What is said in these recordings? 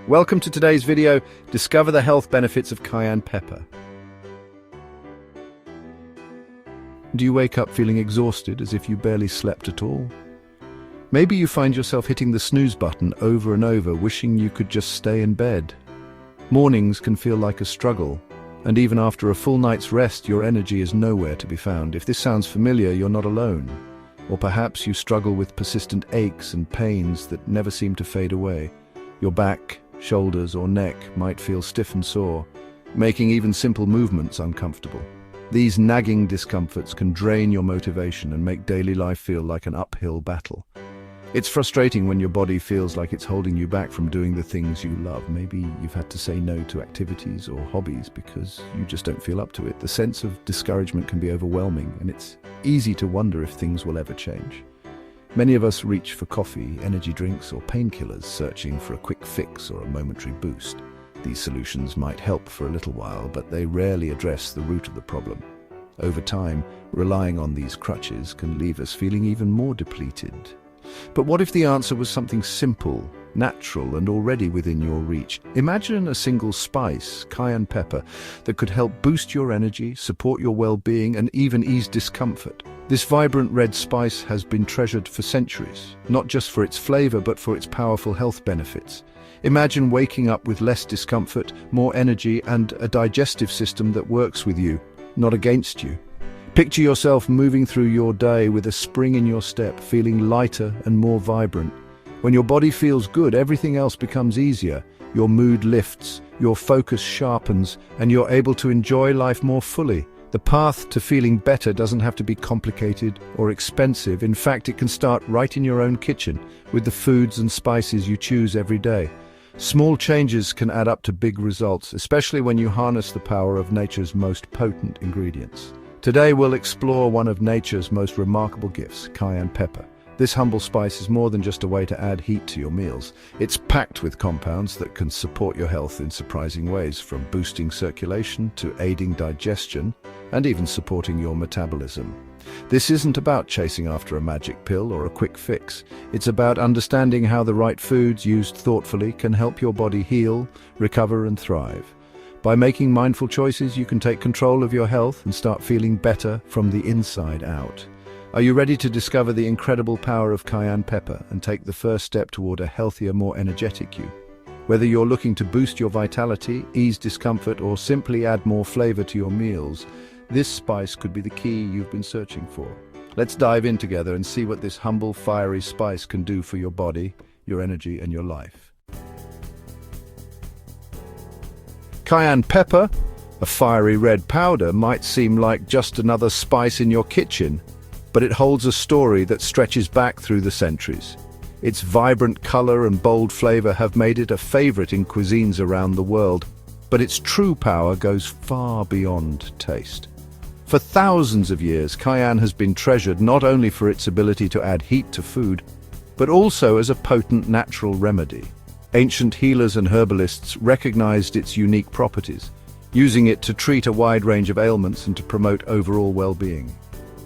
Welcome to today's video, discover the health benefits of cayenne pepper. Do you wake up feeling exhausted as if you barely slept at all? Maybe you find yourself hitting the snooze button over and over, wishing you could just stay in bed. Mornings can feel like a struggle, and even after a full night's rest, your energy is nowhere to be found. If this sounds familiar, you're not alone. Or perhaps you struggle with persistent aches and pains that never seem to fade away. Your back, shoulders, or neck might feel stiff and sore, making even simple movements uncomfortable. These nagging discomforts can drain your motivation and make daily life feel like an uphill battle. It's frustrating when your body feels like it's holding you back from doing the things you love. Maybe you've had to say no to activities or hobbies because you just don't feel up to it. The sense of discouragement can be overwhelming, and it's easy to wonder if things will ever change. Many of us reach for coffee, energy drinks, or painkillers, searching for a quick fix or a momentary boost. These solutions might help for a little while, but they rarely address the root of the problem. Over time, relying on these crutches can leave us feeling even more depleted. But what if the answer was something simple, natural, and already within your reach? Imagine a single spice, cayenne pepper, that could help boost your energy, support your well-being, and even ease discomfort. This vibrant red spice has been treasured for centuries, not just for its flavor, but for its powerful health benefits. Imagine waking up with less discomfort, more energy, and a digestive system that works with you, not against you. Picture yourself moving through your day with a spring in your step, feeling lighter and more vibrant. When your body feels good, everything else becomes easier. Your mood lifts, your focus sharpens, and you're able to enjoy life more fully. The path to feeling better doesn't have to be complicated or expensive. In fact, it can start right in your own kitchen, with the foods and spices you choose every day. Small changes can add up to big results, especially when you harness the power of nature's most potent ingredients. Today we'll explore one of nature's most remarkable gifts, cayenne pepper. This humble spice is more than just a way to add heat to your meals. It's packed with compounds that can support your health in surprising ways, from boosting circulation to aiding digestion and even supporting your metabolism. This isn't about chasing after a magic pill or a quick fix. It's about understanding how the right foods, used thoughtfully, can help your body heal, recover, and thrive. By making mindful choices, you can take control of your health and start feeling better from the inside out. Are you ready to discover the incredible power of cayenne pepper and take the first step toward a healthier, more energetic you? Whether you're looking to boost your vitality, ease discomfort, or simply add more flavor to your meals, this spice could be the key you've been searching for. Let's dive in together and see what this humble, fiery spice can do for your body, your energy, and your life. Cayenne pepper, a fiery red powder, might seem like just another spice in your kitchen, but it holds a story that stretches back through the centuries. Its vibrant color and bold flavor have made it a favorite in cuisines around the world, but its true power goes far beyond taste. For thousands of years, cayenne has been treasured not only for its ability to add heat to food, but also as a potent natural remedy. Ancient healers and herbalists recognized its unique properties, using it to treat a wide range of ailments and to promote overall well-being.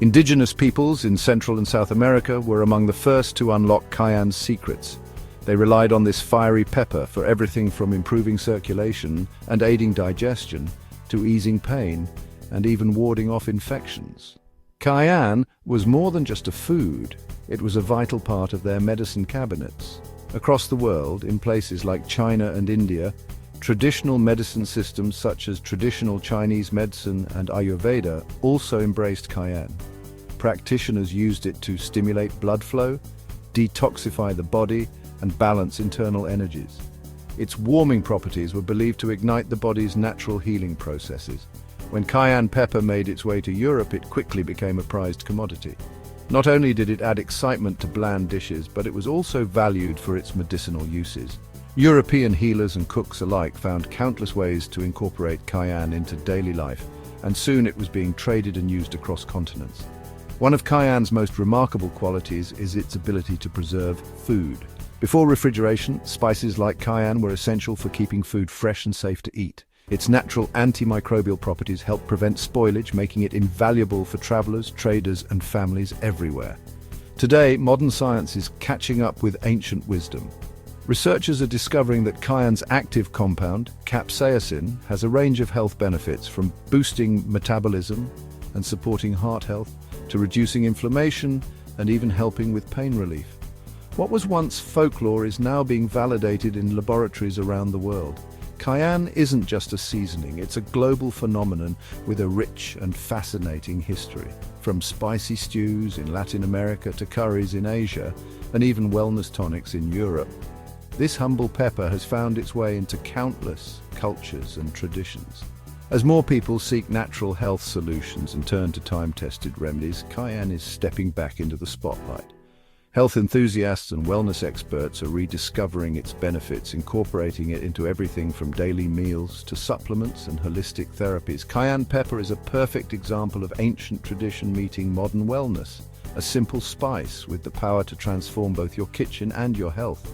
Indigenous peoples in Central and South America were among the first to unlock cayenne's secrets. They relied on this fiery pepper for everything from improving circulation and aiding digestion to easing pain and even warding off infections. Cayenne was more than just a food, it was a vital part of their medicine cabinets. Across the world, in places like China and India, traditional medicine systems such as traditional Chinese medicine and Ayurveda also embraced cayenne. Practitioners used it to stimulate blood flow, detoxify the body, and balance internal energies. Its warming properties were believed to ignite the body's natural healing processes. When cayenne pepper made its way to Europe, it quickly became a prized commodity. Not only did it add excitement to bland dishes, but it was also valued for its medicinal uses. European healers and cooks alike found countless ways to incorporate cayenne into daily life, and soon it was being traded and used across continents. One of cayenne's most remarkable qualities is its ability to preserve food. Before refrigeration, spices like cayenne were essential for keeping food fresh and safe to eat. Its natural antimicrobial properties help prevent spoilage, making it invaluable for travelers, traders, and families everywhere. Today, modern science is catching up with ancient wisdom. Researchers are discovering that cayan's active compound, capsaicin, has a range of health benefits from boosting metabolism and supporting heart health to reducing inflammation and even helping with pain relief. What was once folklore is now being validated in laboratories around the world. Cayenne isn't just a seasoning, it's a global phenomenon with a rich and fascinating history. From spicy stews in Latin America to curries in Asia, and even wellness tonics in Europe, this humble pepper has found its way into countless cultures and traditions. As more people seek natural health solutions and turn to time-tested remedies, cayenne is stepping back into the spotlight. Health enthusiasts and wellness experts are rediscovering its benefits, incorporating it into everything from daily meals to supplements and holistic therapies. Cayenne pepper is a perfect example of ancient tradition meeting modern wellness, a simple spice with the power to transform both your kitchen and your health.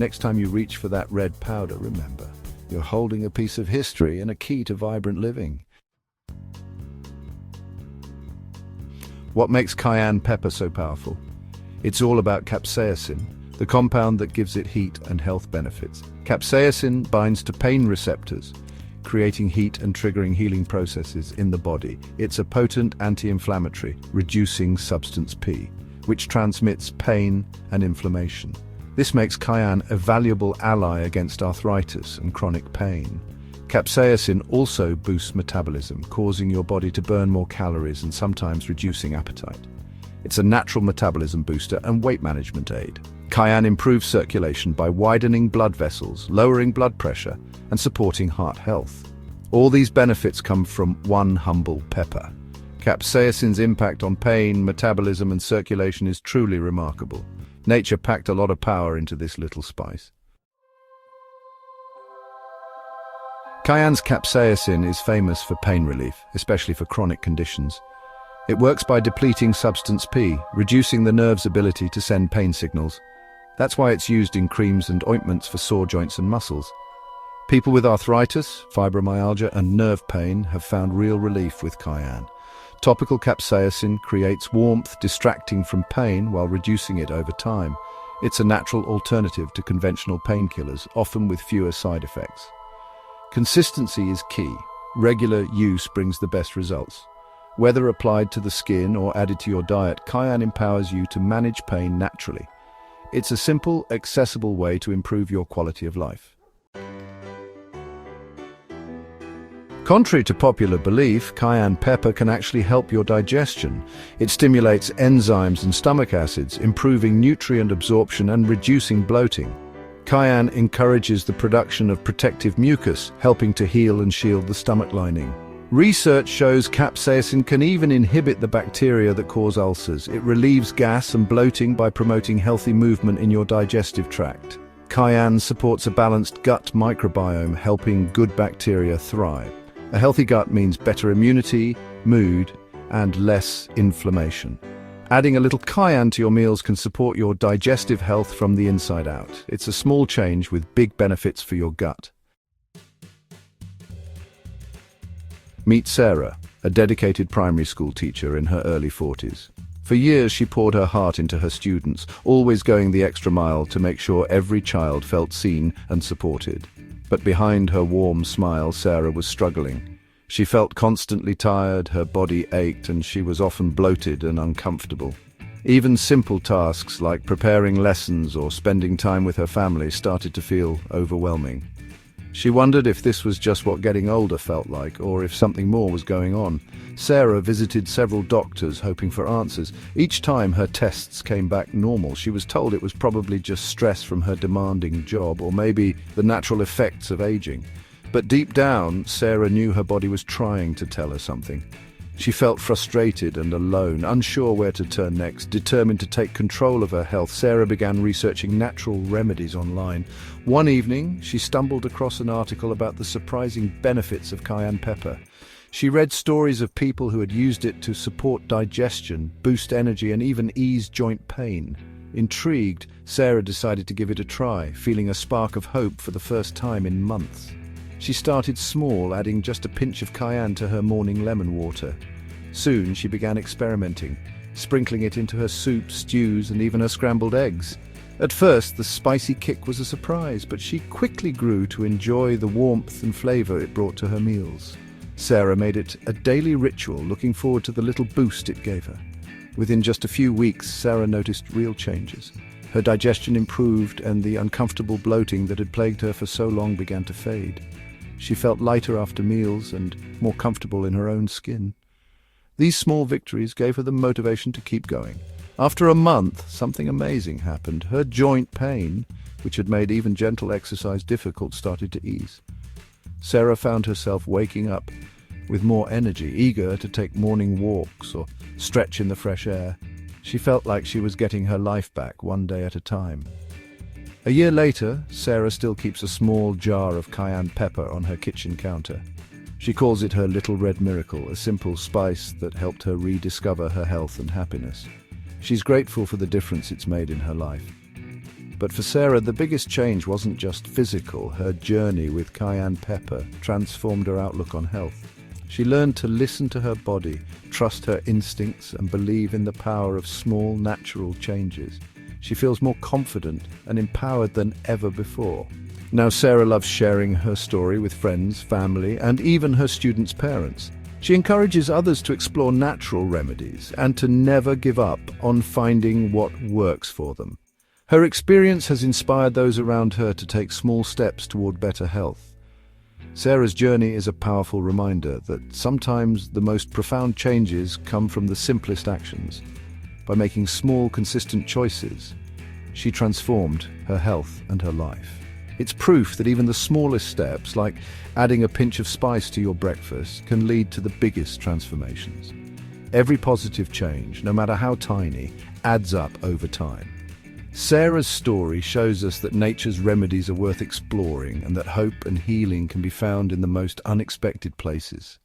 Next time you reach for that red powder, remember, you're holding a piece of history and a key to vibrant living. What makes cayenne pepper so powerful? It's all about capsaicin, the compound that gives it heat and health benefits. Capsaicin binds to pain receptors, creating heat and triggering healing processes in the body. It's a potent anti-inflammatory, reducing substance P, which transmits pain and inflammation. This makes cayenne a valuable ally against arthritis and chronic pain. Capsaicin also boosts metabolism, causing your body to burn more calories and sometimes reducing appetite. It's a natural metabolism booster and weight management aid. Cayenne improves circulation by widening blood vessels, lowering blood pressure, and supporting heart health. All these benefits come from one humble pepper. Capsaicin's impact on pain, metabolism, and circulation is truly remarkable. Nature packed a lot of power into this little spice. Cayenne's capsaicin is famous for pain relief, especially for chronic conditions. It works by depleting substance P, reducing the nerve's ability to send pain signals. That's why it's used in creams and ointments for sore joints and muscles. People with arthritis, fibromyalgia, and nerve pain have found real relief with cayenne. Topical capsaicin creates warmth, distracting from pain while reducing it over time. It's a natural alternative to conventional painkillers, often with fewer side effects. Consistency is key. Regular use brings the best results. Whether applied to the skin or added to your diet, cayenne empowers you to manage pain naturally. It's a simple, accessible way to improve your quality of life. Contrary to popular belief, cayenne pepper can actually help your digestion. It stimulates enzymes and stomach acids, improving nutrient absorption and reducing bloating. Cayenne encourages the production of protective mucus, helping to heal and shield the stomach lining. Research shows capsaicin can even inhibit the bacteria that cause ulcers. It relieves gas and bloating by promoting healthy movement in your digestive tract. Cayenne supports a balanced gut microbiome, helping good bacteria thrive. A healthy gut means better immunity, mood, and less inflammation. Adding a little cayenne to your meals can support your digestive health from the inside out. It's a small change with big benefits for your gut. Meet Sarah, a dedicated primary school teacher in her early 40s. For years, she poured her heart into her students, always going the extra mile to make sure every child felt seen and supported. But behind her warm smile, Sarah was struggling. She felt constantly tired, her body ached, and she was often bloated and uncomfortable. Even simple tasks like preparing lessons or spending time with her family started to feel overwhelming. She wondered if this was just what getting older felt like, or if something more was going on. Sarah visited several doctors hoping for answers. Each time her tests came back normal, she was told it was probably just stress from her demanding job, or maybe the natural effects of aging. But deep down, Sarah knew her body was trying to tell her something. She felt frustrated and alone, unsure where to turn next. Determined to take control of her health, Sarah began researching natural remedies online. One evening, she stumbled across an article about the surprising benefits of cayenne pepper. She read stories of people who had used it to support digestion, boost energy, and even ease joint pain. Intrigued, Sarah decided to give it a try, feeling a spark of hope for the first time in months. She started small, adding just a pinch of cayenne to her morning lemon water. Soon she began experimenting, sprinkling it into her soups, stews, and even her scrambled eggs. At first, the spicy kick was a surprise, but she quickly grew to enjoy the warmth and flavor it brought to her meals. Sarah made it a daily ritual, looking forward to the little boost it gave her. Within just a few weeks, Sarah noticed real changes. Her digestion improved, and the uncomfortable bloating that had plagued her for so long began to fade. She felt lighter after meals and more comfortable in her own skin. These small victories gave her the motivation to keep going. After a month, something amazing happened. Her joint pain, which had made even gentle exercise difficult, started to ease. Sarah found herself waking up with more energy, eager to take morning walks or stretch in the fresh air. She felt like she was getting her life back one day at a time. A year later, Sarah still keeps a small jar of cayenne pepper on her kitchen counter. She calls it her little red miracle, a simple spice that helped her rediscover her health and happiness. She's grateful for the difference it's made in her life. But for Sarah, the biggest change wasn't just physical. Her journey with cayenne pepper transformed her outlook on health. She learned to listen to her body, trust her instincts, and believe in the power of small, natural changes. She feels more confident and empowered than ever before. Now Sarah loves sharing her story with friends, family, and even her students' parents. She encourages others to explore natural remedies and to never give up on finding what works for them. Her experience has inspired those around her to take small steps toward better health. Sarah's journey is a powerful reminder that sometimes the most profound changes come from the simplest actions. By making small, consistent choices, she transformed her health and her life. It's proof that even the smallest steps, like adding a pinch of spice to your breakfast, can lead to the biggest transformations. Every positive change, no matter how tiny, adds up over time. Sarah's story shows us that nature's remedies are worth exploring and that hope and healing can be found in the most unexpected places.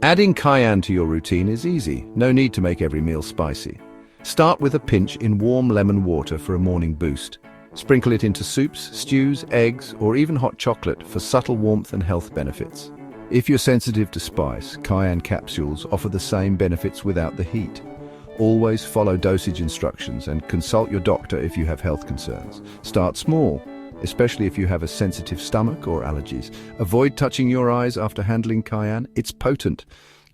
Adding cayenne to your routine is easy. No need to make every meal spicy. Start with a pinch in warm lemon water for a morning boost. Sprinkle it into soups, stews, eggs, or even hot chocolate for subtle warmth and health benefits. If you're sensitive to spice, cayenne capsules offer the same benefits without the heat. Always follow dosage instructions and consult your doctor if you have health concerns. Start small, especially if you have a sensitive stomach or allergies. Avoid touching your eyes after handling cayenne. It's potent.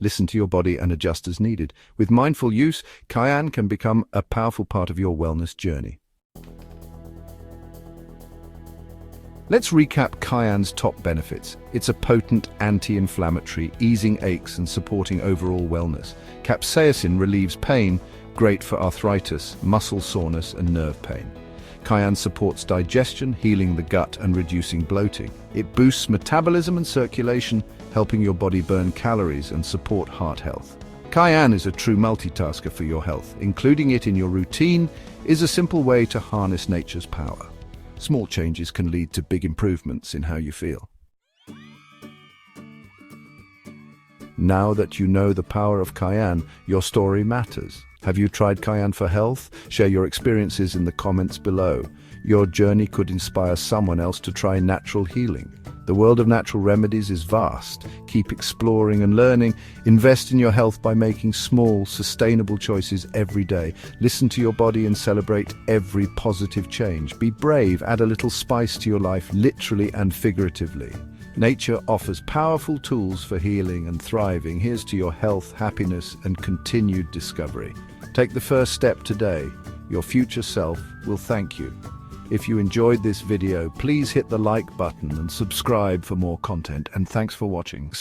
Listen to your body and adjust as needed. With mindful use, cayenne can become a powerful part of your wellness journey. Let's recap cayenne's top benefits. It's a potent anti-inflammatory, easing aches and supporting overall wellness. Capsaicin relieves pain, great for arthritis, muscle soreness, and nerve pain. Cayenne supports digestion, healing the gut and reducing bloating. It boosts metabolism and circulation, helping your body burn calories and support heart health. Cayenne is a true multitasker for your health. Including it in your routine is a simple way to harness nature's power. Small changes can lead to big improvements in how you feel. Now that you know the power of cayenne, your story matters. Have you tried cayenne for health? Share your experiences in the comments below. Your journey could inspire someone else to try natural healing. The world of natural remedies is vast. Keep exploring and learning. Invest in your health by making small, sustainable choices every day. Listen to your body and celebrate every positive change. Be brave, add a little spice to your life, literally and figuratively. Nature offers powerful tools for healing and thriving. Here's to your health, happiness, and continued discovery. Take the first step today. Your future self will thank you. If you enjoyed this video, please hit the like button and subscribe for more content. And thanks for watching.